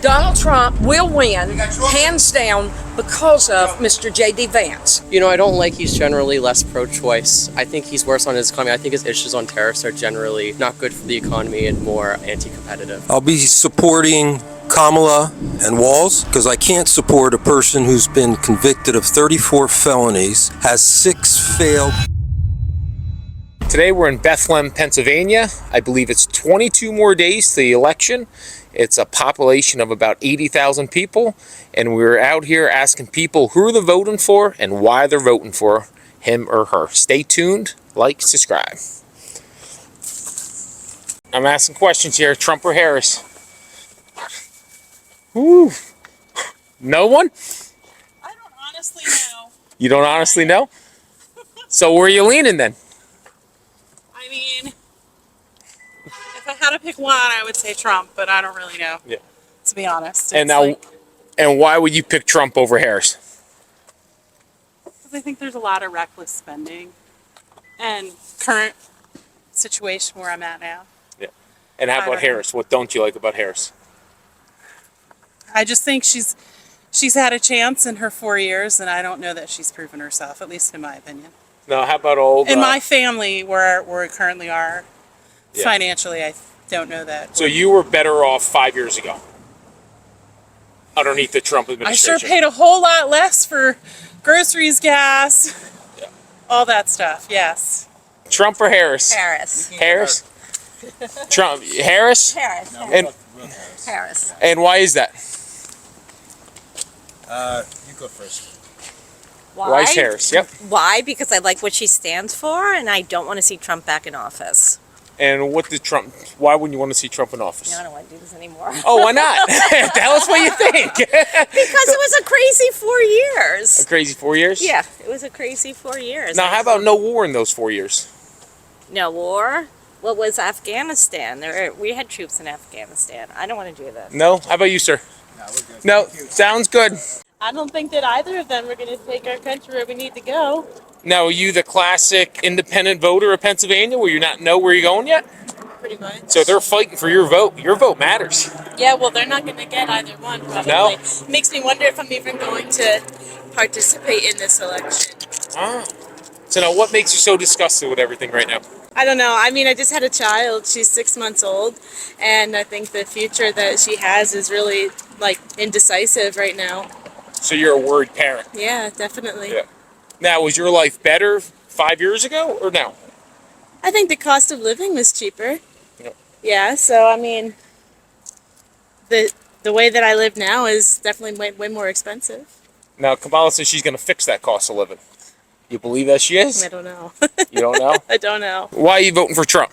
Donald Trump will win, hands down, because of Mr. J.D. Vance. You know, I don't like he's generally less pro-choice. I think he's worse on his economy. I think his issues on tariffs are generally not good for the economy and more anti-competitive. I'll be supporting Kamala and Walz because I can't support a person who's been convicted of 34 felonies, has 6 failed. Today we're in Bethlehem, Pennsylvania. I believe it's 22 more days to the election. It's a population of about 80,000 people, and we're out here asking people who they're voting for and why they're voting for him or her. Stay tuned, like, subscribe. I'm asking questions here, Trump or Harris? Woo. No one? I don't honestly know. You don't honestly know? So where are you leaning then? I mean, if I had to pick one, I would say Trump, but I don't really know. Yeah. To be honest. And now, and why would you pick Trump over Harris? Because I think there's a lot of reckless spending and current situation where I'm at now. Yeah. And how about Harris? What don't you like about Harris? I just think she's had a chance in her 4 years, and I don't know that she's proven herself, at least in my opinion. Now, how about old... In my family, where we currently are, financially, I don't know that. So you were better off 5 years ago, underneath the Trump administration. I sure paid a whole lot less for groceries, gas, all that stuff, yes. Trump or Harris? Harris. Harris? Trump. Harris? Harris. And, Harris. and why is that? You go first. Why is Harris? Yep. Why? Because I like what she stands for, and I don't want to see Trump back in office. And what did Trump... Why wouldn't you want to see Trump in office? No, I don't want to do this anymore. Oh, why not? Tell us what you think. Because it was a crazy 4 years. A crazy 4 years? Yeah, it was a crazy 4 years. Now, how about no war in those 4 years? No war? What was Afghanistan? We had troops in Afghanistan. I don't want to do this. No? How about you, sir? No, we're good. No, sounds good. I don't think that either of them are going to take our country where we need to go. Now, are you the classic independent voter of Pennsylvania where you not know where you're going yet? Pretty much. So they're fighting for your vote. Your vote matters. Yeah, well, they're not going to get either one, probably. No? Makes me wonder if I'm even going to participate in this election. Ah. So now what makes you so disgusted with everything right now? I don't know. I mean, I just had a child. She's 6 months old, and I think the future that she has is really, indecisive right now. So you're a worried parent. Yeah, definitely. Yeah. Now, was your life better 5 years ago or no? I think the cost of living was cheaper. Yep. Yeah, so, I mean, the way that I live now is definitely way more expensive. Now, Kamala says she's going to fix that cost of living. You believe that she is? I don't know. You don't know? I don't know. Why are you voting for Trump?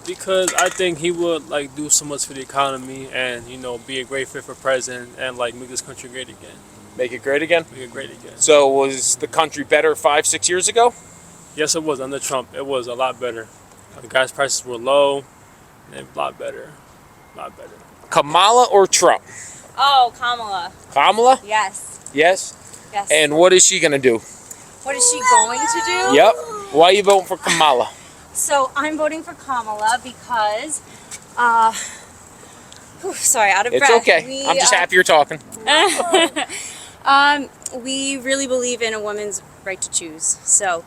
Because I think he would do so much for the economy and be a great fit for president and make this country great again. Make it great again? Make it great again. So was the country better 5-6 years ago? Yes, it was under Trump. It was a lot better. The gas prices were low, and a lot better, Kamala or Trump? Oh, Kamala. Kamala? Yes. Yes. Yes. And what is she gonna do? What is she going to do? Yep. Why are you voting for Kamala? So I'm voting for Kamala because, sorry, out of breath. It's okay. I'm just happy you're talking. We really believe in a woman's right to choose. So,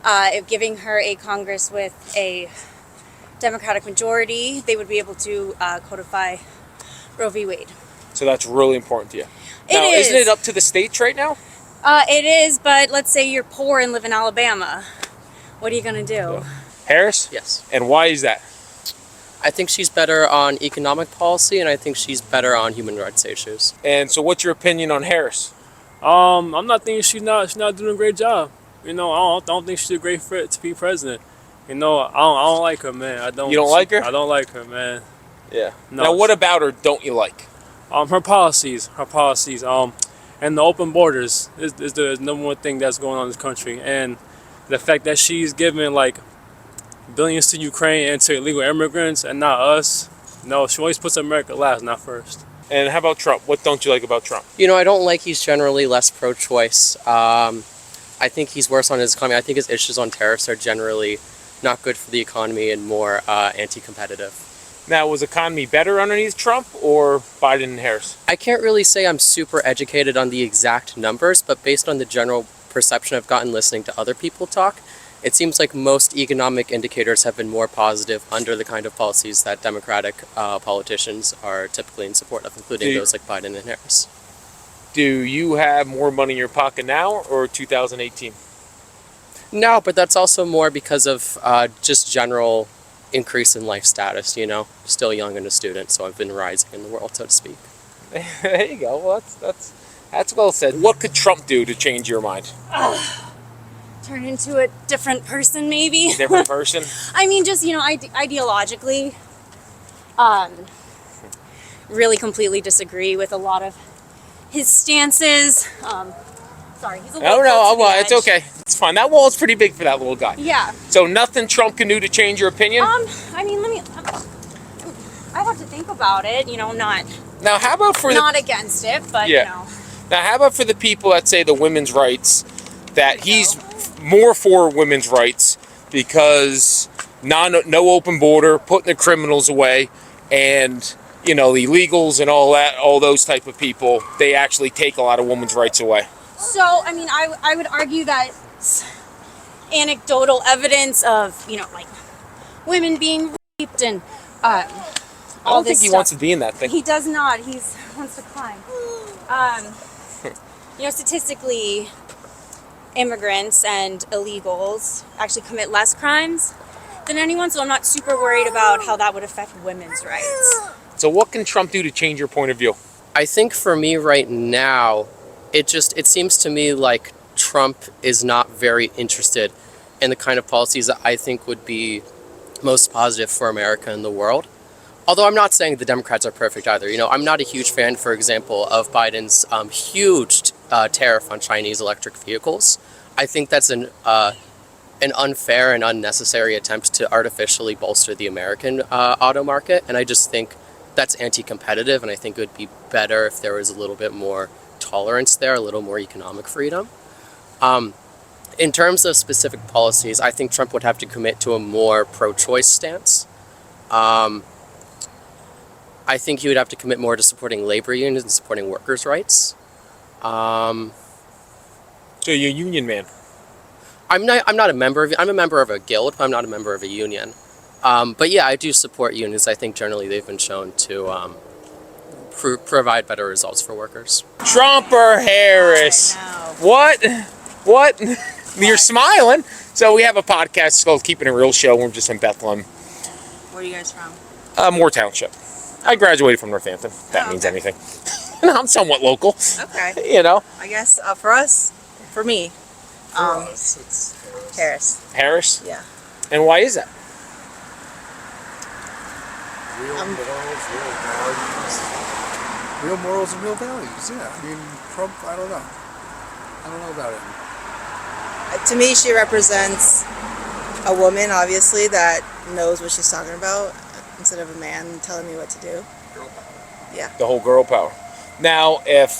if giving her a Congress with a Democratic majority, they would be able to codify Roe v. Wade. So that's really important to you. Now, It is. Isn't it up to the states right now? It is, but let's say you're poor and live in Alabama. What are you going to do? Yeah. Harris? Yes. And why is that? I think she's better on economic policy, and I think she's better on human rights issues. And so what's your opinion on Harris? I'm not thinking she's not doing a great job. I don't think she's a great fit to be president. I don't like her, man. You don't like her? I don't like her, man. Yeah. No. Now, what about her don't you like? Her policies, and the open borders is the number one thing that's going on in this country, and the fact that she's giving billions to Ukraine and to illegal immigrants and not us. No, she always puts America last, not first. And how about Trump? What don't you like about Trump? You know, I don't like he's generally less pro-choice. I think he's worse on his economy. I think his issues on tariffs are generally not good for the economy and more anti-competitive. Now, was economy better underneath Trump or Biden and Harris? I can't really say I'm super educated on the exact numbers, but based on the general perception I've gotten listening to other people talk, it seems like most economic indicators have been more positive under the kind of policies that Democratic politicians are typically in support of, including those like Biden and Harris. Do you have more money in your pocket now or 2018? No, but that's also more because of just general increase in life status, you know. Still young and a student, so I've been rising in the world, so to speak. There you go. Well, that's well said. What could Trump do to change your mind? Turn into a different person, maybe. Different person? I mean, just, ideologically, really completely disagree with a lot of his stances. Sorry, he's a little close to the Well, it's edge. okay. It's fine. That wall is pretty big for that little guy. Yeah. So nothing Trump can do to change your opinion? I mean, I have to think about it, not Now, how about for not against it, but, Now, how about for the people that say the women's rights, that he's more for women's rights because no open border, putting the criminals away, and, the illegals and all those type of people, they actually take a lot of women's rights away. So, I mean, I would argue that anecdotal evidence of, like, women being raped and I all don't think this he stuff. wants to be in that thing. He does not. He wants to climb. Statistically, immigrants and illegals actually commit less crimes than anyone, so I'm not super worried about how that would affect women's rights. So what can Trump do to change your point of view? I think for me right now, it seems to me like Trump is not very interested in the kind of policies that I think would be most positive for America and the world. Although I'm not saying the Democrats are perfect either. I'm not a huge fan, for example, of Biden's huge tariff on Chinese electric vehicles. I think that's an unfair and unnecessary attempt to artificially bolster the American auto market, and I just think that's anti-competitive, and I think it would be better if there was a little bit more tolerance there, a little more economic freedom. In terms of specific policies, I think Trump would have to commit to a more pro-choice stance. I think he would have to commit more to supporting labor unions and supporting workers' rights. So you're a union man. I'm not a member of. I'm a member of a guild, but I'm not a member of a union. But yeah, I do support unions. I think generally they've been shown to provide better results for workers. Trump or Harris? What? You're smiling. So we have a podcast called Keeping It Real Show. We're just in Bethlehem. Where are you guys from? Moore Township. I graduated from Northampton. If that means anything. I'm somewhat local. Okay. I guess for me, It's Harris. Harris? Yeah. And why is that? real morals and real values. Yeah. I mean, Trump, I don't know. I don't know about it. To me, she represents a woman, obviously, that knows what she's talking about, instead of a man telling me what to do. Yeah. The whole girl power. Now, if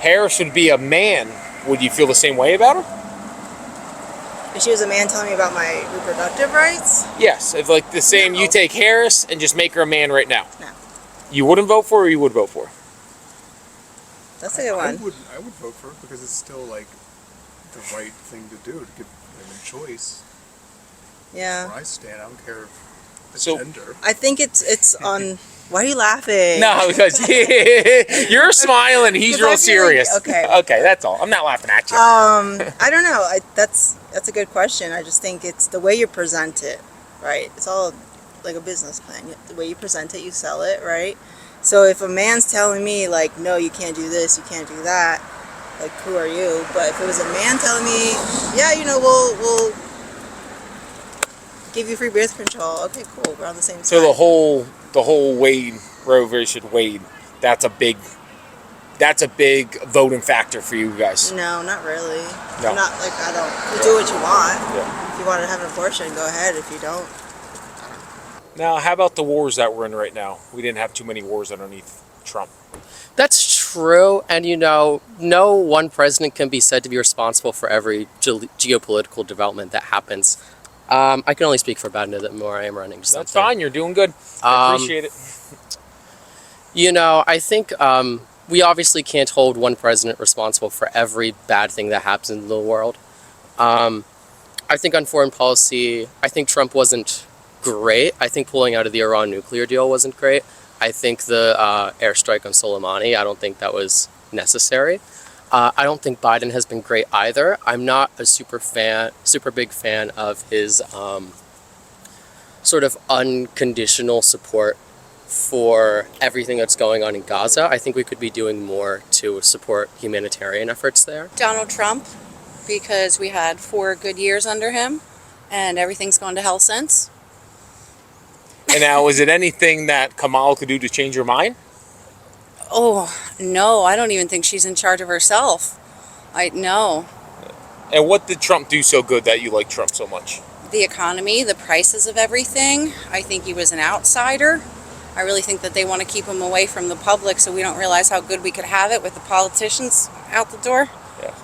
Harris would be a man, would you feel the same way about her? If she was a man telling me about my reproductive rights, Yes. If like the same, No. you take Harris and just make her a man right now. No. You wouldn't vote for her, or you would vote for her? that's a good I one. would vote for it because it's still like the right thing to do to give women choice. Yeah. Where I stand, I don't care the So- gender. I think it's on. Why are you laughing? No, because you're smiling. He's Because I real feel like- serious. okay. Okay, that's all. I'm not laughing at you. I don't know. That's a good question. I just think it's the way you present it, right? It's all like a business plan. The way you present it, you sell it, right? So if a man's telling me like, no, you can't do this, you can't do that, like, who are you? But if it was a man telling me, yeah, we'll give you free birth control. Okay, cool. We're on the same side. So the whole Wade, Roe versus Wade, that's a big voting factor for you guys. No, not really. No. Not like I don't. You do what you want. Yeah. If you want to have an abortion, go ahead. If you don't, Now, how about the wars that we're in right now? We didn't have too many wars underneath Trump. That's true, and no one president can be said to be responsible for every geopolitical development that happens. I can only speak for Bethlehem that more I am running. That's fine. You're doing good. I appreciate it. You know, I think we obviously can't hold one president responsible for every bad thing that happens in the world. I think on foreign policy, I think Trump wasn't great. I think pulling out of the Iran nuclear deal wasn't great. I think the airstrike on Soleimani, I don't think that was necessary. I don't think Biden has been great either. I'm not a super big fan of his sort of unconditional support for everything that's going on in Gaza. I think we could be doing more to support humanitarian efforts there. Donald Trump, because we had 4 good years under him and everything's gone to hell since. And now, is it anything that Kamala could do to change your mind? Oh, no, I don't even think she's in charge of herself. No. And what did Trump do so good that you like Trump so much? The economy, the prices of everything. I think he was an outsider. I really think that they want to keep him away from the public so we don't realize how good we could have it with the politicians out the door. Yeah.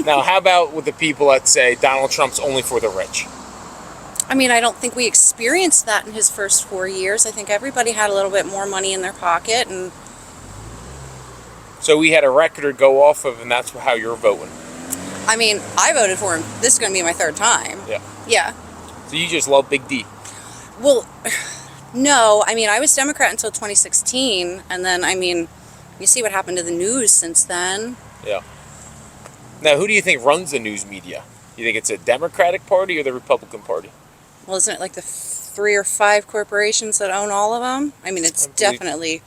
Now, how about with the people that say Donald Trump's only for the rich? I mean, I don't think we experienced that in his first 4 years. I think everybody had a little bit more money in their pocket, and so we had a record to go off of, and that's how you're voting. I mean, I voted for him. This is going to be my 3rd time. Yeah. Yeah. So you just love Big D? Well, no. I mean, I was Democrat until 2016, and then, I mean, you see what happened to the news since then. Yeah. Now, who do you think runs the news media? You think it's a Democratic Party or the Republican Party? Well, isn't it like the 3 or 5 corporations that own all of them? I mean, it's definitely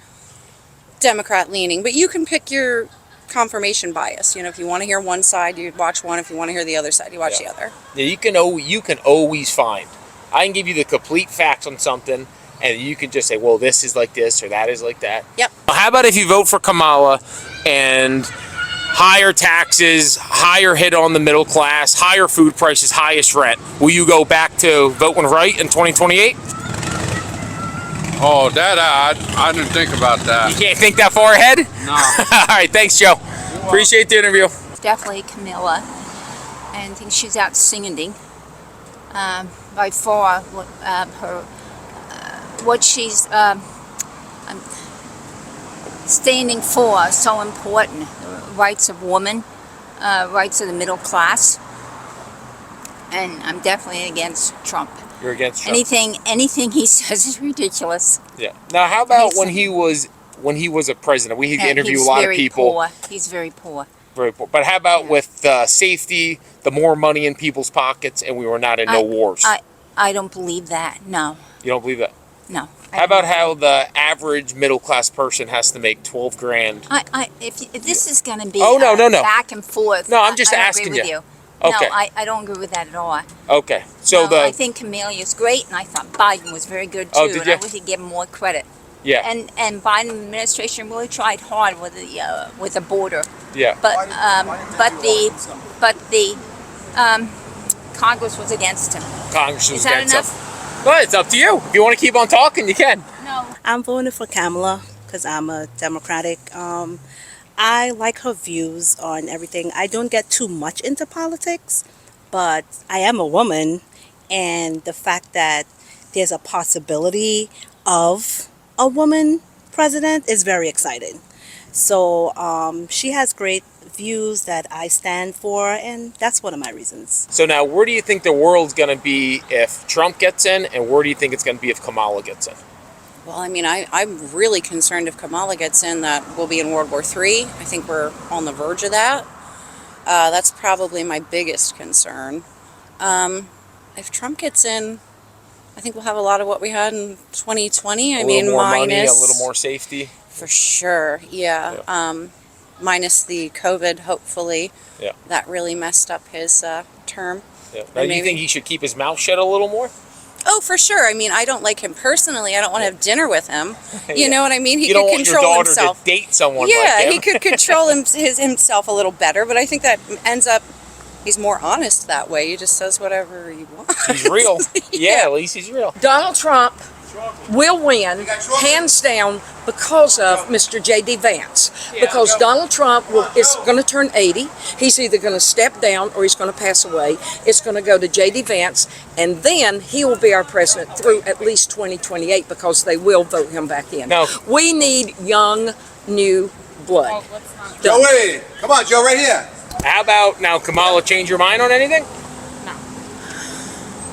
Democrat leaning, but you can pick your confirmation bias. You know, if you want to hear one side, you watch one. If you want to hear the other side, you watch the other. Yeah, you can always find. I can give you the complete facts on something, and you can just say, well, this is like this or that is like that. Yep. How about if you vote for Kamala and higher taxes, higher hit on the middle class, higher food prices, highest rent? Will you go back to voting right in 2028? Oh, that I didn't think about that. You can't think that far ahead? No. All right, thanks, Joe. Appreciate the interview. Definitely Camilla, and I think she's outstanding. By far, what she's standing for is so important. Rights of women, rights of the middle class, and I'm definitely against Trump. You're against Trump. Anything he says is ridiculous. Yeah. Now, how about when he was a president? We interview a lot of people. Poor. He's very poor. Very poor. But how about with safety, the more money in people's pockets, and we were not in no wars? I don't believe that. No. You don't believe that? No. How about how the average middle class person has to make 12 grand? If this is going to be no. back and forth. No, I'm just I don't asking agree with you. Okay. No, I don't agree with that at all. Okay. So I think Camelia's great, and I thought Biden was very good too. Oh, did you? And I wish he'd give him more credit. Yeah. And Biden administration really tried hard with the border. Yeah. But the Congress was against him. Congress was Is that against enough? him. Well, it's up to you. If you want to keep on talking, you can. No. I'm voting for Kamala because I'm a Democratic. I like her views on everything. I don't get too much into politics, but I am a woman, and the fact that there's a possibility of a woman president is very exciting. So she has great views that I stand for, and that's one of my reasons. So now, where do you think the world's going to be if Trump gets in, and where do you think it's going to be if Kamala gets in? Well, I mean, I'm really concerned if Kamala gets in that we'll be in World War III. I think we're on the verge of that. That's probably my biggest concern. If Trump gets in, I think we'll have a lot of what we had in 2020. A little more money, a little more safety. For sure, yeah. Minus the COVID, hopefully. Yeah. That really messed up his term. Yeah. Now, do you think he should keep his mouth shut a little more? Oh, for sure. I mean, I don't like him personally. I don't want to have dinner with him. You know what I mean? He you could don't want control your daughter himself. to date someone Yeah, like him. he could control himself a little better, but I think that ends up he's more honest that way. He just says whatever he wants. He's real. Yeah, at least he's real. Donald Trump will win, hands down, because of Mr. J.D. Vance. Because Donald Trump is going to turn 80. He's either going to step down or he's going to pass away. It's going to go to J.D. Vance, and then he will be our president through at least 2028 because they will vote him back in. No. We need young, new blood. Joey, come on, Joe, right here. How about now, Kamala, change your mind on anything?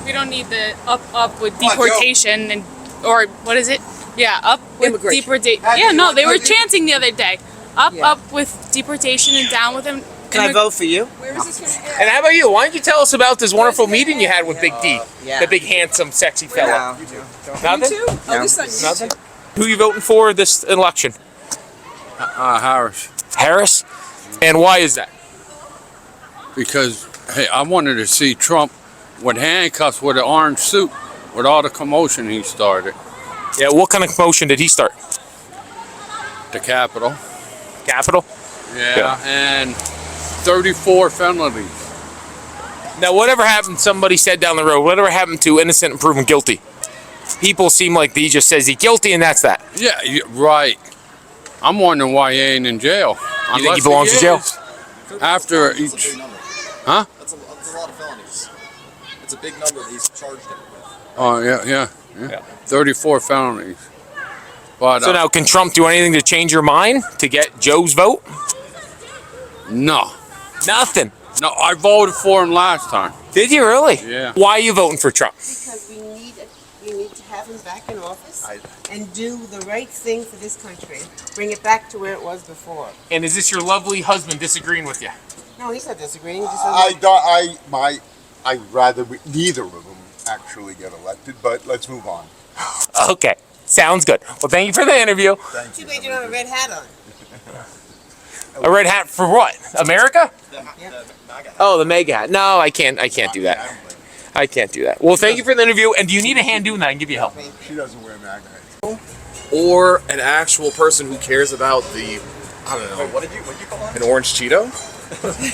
We don't need the up with deportation and or what is it? Yeah, up with deportation. Yeah, no, they were chanting the other day. Up with deportation and down with him. Can I vote for you? Where is this going to And how about you? Why don't you tell us about this wonderful meeting you had with Big D, Yeah. the big, handsome, sexy fella? Nothing? too? Oh, this on Nothing? YouTube. Who you voting for this election? Harris. Harris? And why is that? Because, hey, I wanted to see Trump with handcuffs with an orange suit with all the commotion he started. Yeah, what kind of commotion did he start? The Capitol. Capitol? Yeah, and 34 felonies. Now, whatever happened, somebody said down the road, whatever happened to innocent and proven guilty? People seem like he just says he's guilty and that's that. Yeah, right. I'm wondering why he ain't in jail. You think he belongs in jail? is. After each... Huh? That's a lot of felonies. It's a big number that he's charged him with. Oh, yeah. 34 felonies. But, So now, can Trump do anything to change your mind to get Joe's vote? no. Nothing. No, I voted for him last time. Did you really? Yeah. Why are you voting for Trump? Because we need to have him back in office and do the right thing for this country. Bring it back to where it was before. And is this your lovely husband disagreeing with you? No, he's not disagreeing. He just doesn't I'd rather neither of them actually get elected, but let's move on. Okay, sounds good. Well, thank you for the interview. Too bad you don't have a red hat on. A red hat for what? America? The MAGA hat. Oh, the mega hat. No, I can't do that. I can't do that. Well, thank you for the interview. And do you need a hand doing that? I can give you help. She doesn't wear MAGA hats. Or an actual person who cares about the, I don't know, What did you call him? an orange Cheeto?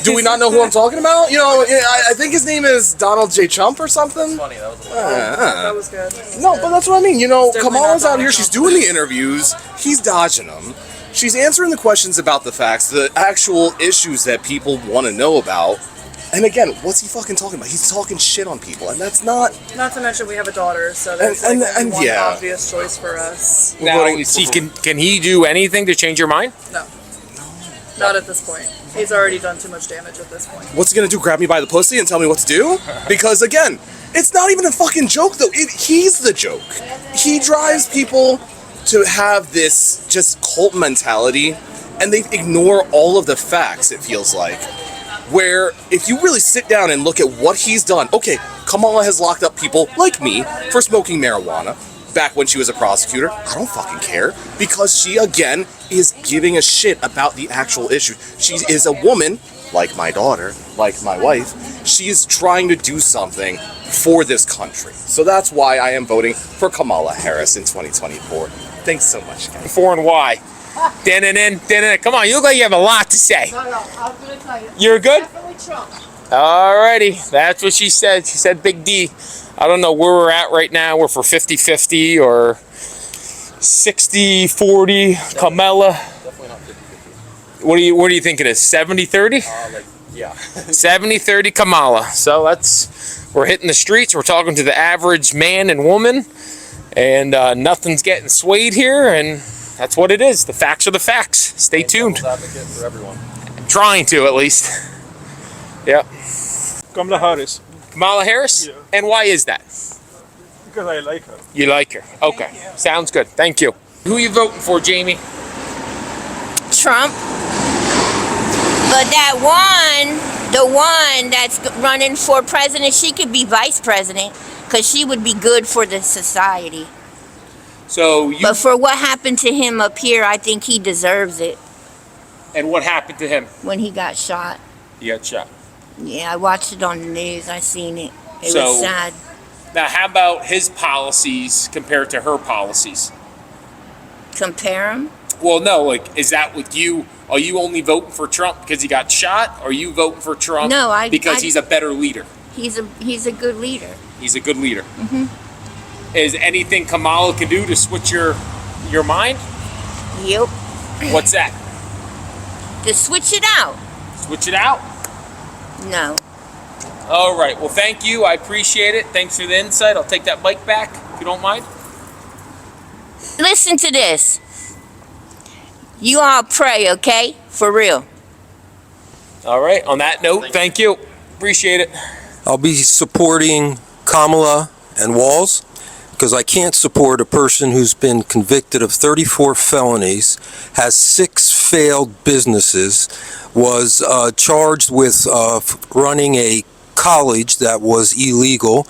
Do we not know who I'm talking about? You know, I think his name is Donald J. Trump or something. Funny, that was That was good. No, but that's what I mean. You know, Definitely Kamala's not out here. Donald She's Trump. doing the interviews. He's dodging them. She's answering the questions about the facts, the actual issues that people want to know about. And again, what's he fucking talking about? He's talking shit on people, and that's not. Not to mention we have a daughter, so there's And- like and one yeah. obvious choice for us. Now, voting see, for- can he do anything to change your mind? No. Not at this point. He's already done too much damage at this point. What's he gonna do? Grab me by the pussy and tell me what to do? Because again, it's not even a fucking joke though. He's the joke. He drives people to have this just cult mentality, and they ignore all of the facts. It feels like, where if you really sit down and look at what he's done, okay, Kamala has locked up people like me for smoking marijuana back when she was a prosecutor. I don't fucking care, because she again is giving a shit about the actual issue. She is a woman, like my daughter, like my wife. She is trying to do something for this country. So that's why I am voting for Kamala Harris in 2024. Thanks so much, guys. For and why? Come on, you look like you have a lot to say. No, I'm going to tell you. You're good? Definitely Trump. Alrighty, that's what she said. She said Big D. I don't know where we're at right now. We're for 50-50 or 60-40 Kamala. Definitely not 50-50. What do you think it is? 70-30? Yeah. 70-30 Kamala. So we're hitting the streets. We're talking to the average man and woman, and nothing's getting swayed here, and that's what it is. The facts are the facts. Stay tuned. Devil's advocate for everyone. Trying to, at least. Yeah. Kamala Harris, Kamala Harris? Yeah. And why is that? because I like her. You like her. Okay. Sounds good. Thank you. Who you voting for, Jamie? Trump. But the one that's running for president, she could be vice president because she would be good for the society. So you. But for what happened to him up here, I think he deserves it And what happened to him? when he got shot. He got shot. Yeah, I watched it on the news. I seen it. It So- was sad. Now, how about his policies compared to her policies? Compare him. Well, no, like, is that with you? Are you only voting for Trump because he got shot? Or are you voting for Trump No, because he's a better leader? He's a good leader. He's a good leader. Is anything Kamala can do to switch your mind? Yep. What's that? To switch it out. Switch it out? No. All right. Well, thank you. I appreciate it. Thanks for the insight. I'll take that mic back if you don't mind. Listen to this. You all pray, okay? For real. All right. On that note, thank you. Appreciate it. I'll be supporting Kamala and Walz because I can't support a person who's been convicted of 34 felonies, has 6 failed businesses, was charged with running a college that was illegal.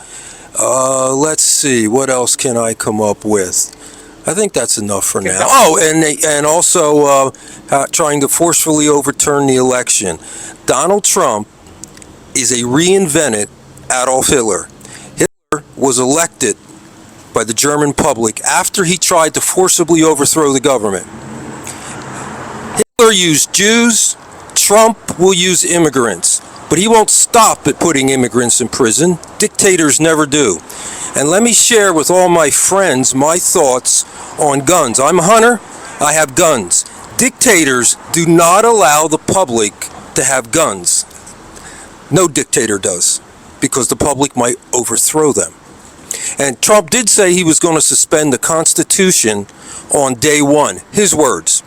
Let's see, what else can I come up with? I think that's enough for now. Oh, and also trying to forcefully overturn the election. Donald Trump is a reinvented Adolf Hitler. Hitler was elected by the German public after he tried to forcibly overthrow the government. Hitler used Jews. Trump will use immigrants. But he won't stop at putting immigrants in prison. Dictators never do. And let me share with all my friends my thoughts on guns. I'm a hunter. I have guns. Dictators do not allow the public to have guns. No dictator does, because the public might overthrow them. And Trump did say he was going to suspend the Constitution on day one. His words,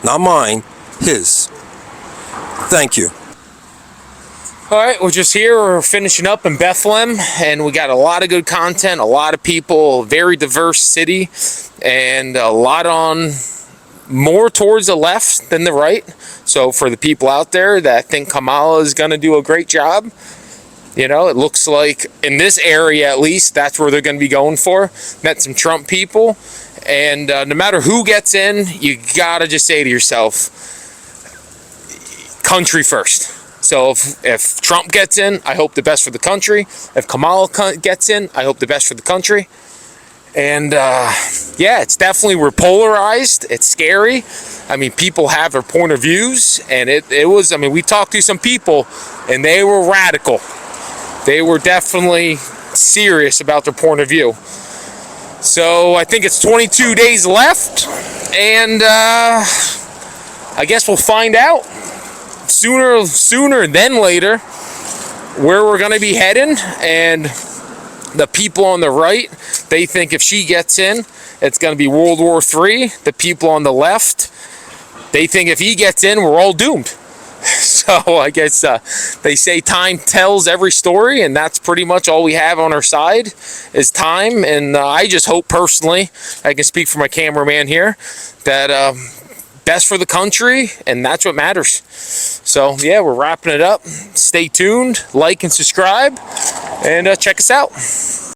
not mine, his. Thank you. All right, we're just here. We're finishing up in Bethlehem, and we got a lot of good content, a lot of people, very diverse city, and a lot on more towards the left than the right. So for the people out there that think Kamala is going to do a great job, you know, it looks like in this area at least, that's where they're going to be going for. Met some Trump people, and no matter who gets in, you got to just say to yourself, country first. So if Trump gets in, I hope the best for the country. If Kamala gets in, I hope the best for the country. And yeah, it's definitely, we're polarized. It's scary. I mean, people have their point of views, and it was, I mean, we talked to some people, and they were radical. They were definitely serious about their point of view. So I think it's 22 days left, and I guess we'll find out sooner than later where we're going to be heading. And the people on the right, they think if she gets in, it's going to be World War III. The people on the left, they think if he gets in, we're all doomed. So I guess they say time tells every story, and that's pretty much all we have on our side is time. And I just hope personally, I can speak for my cameraman here, that best for the country, and that's what matters. So yeah, we're wrapping it up. Stay tuned, like and subscribe, and check us out.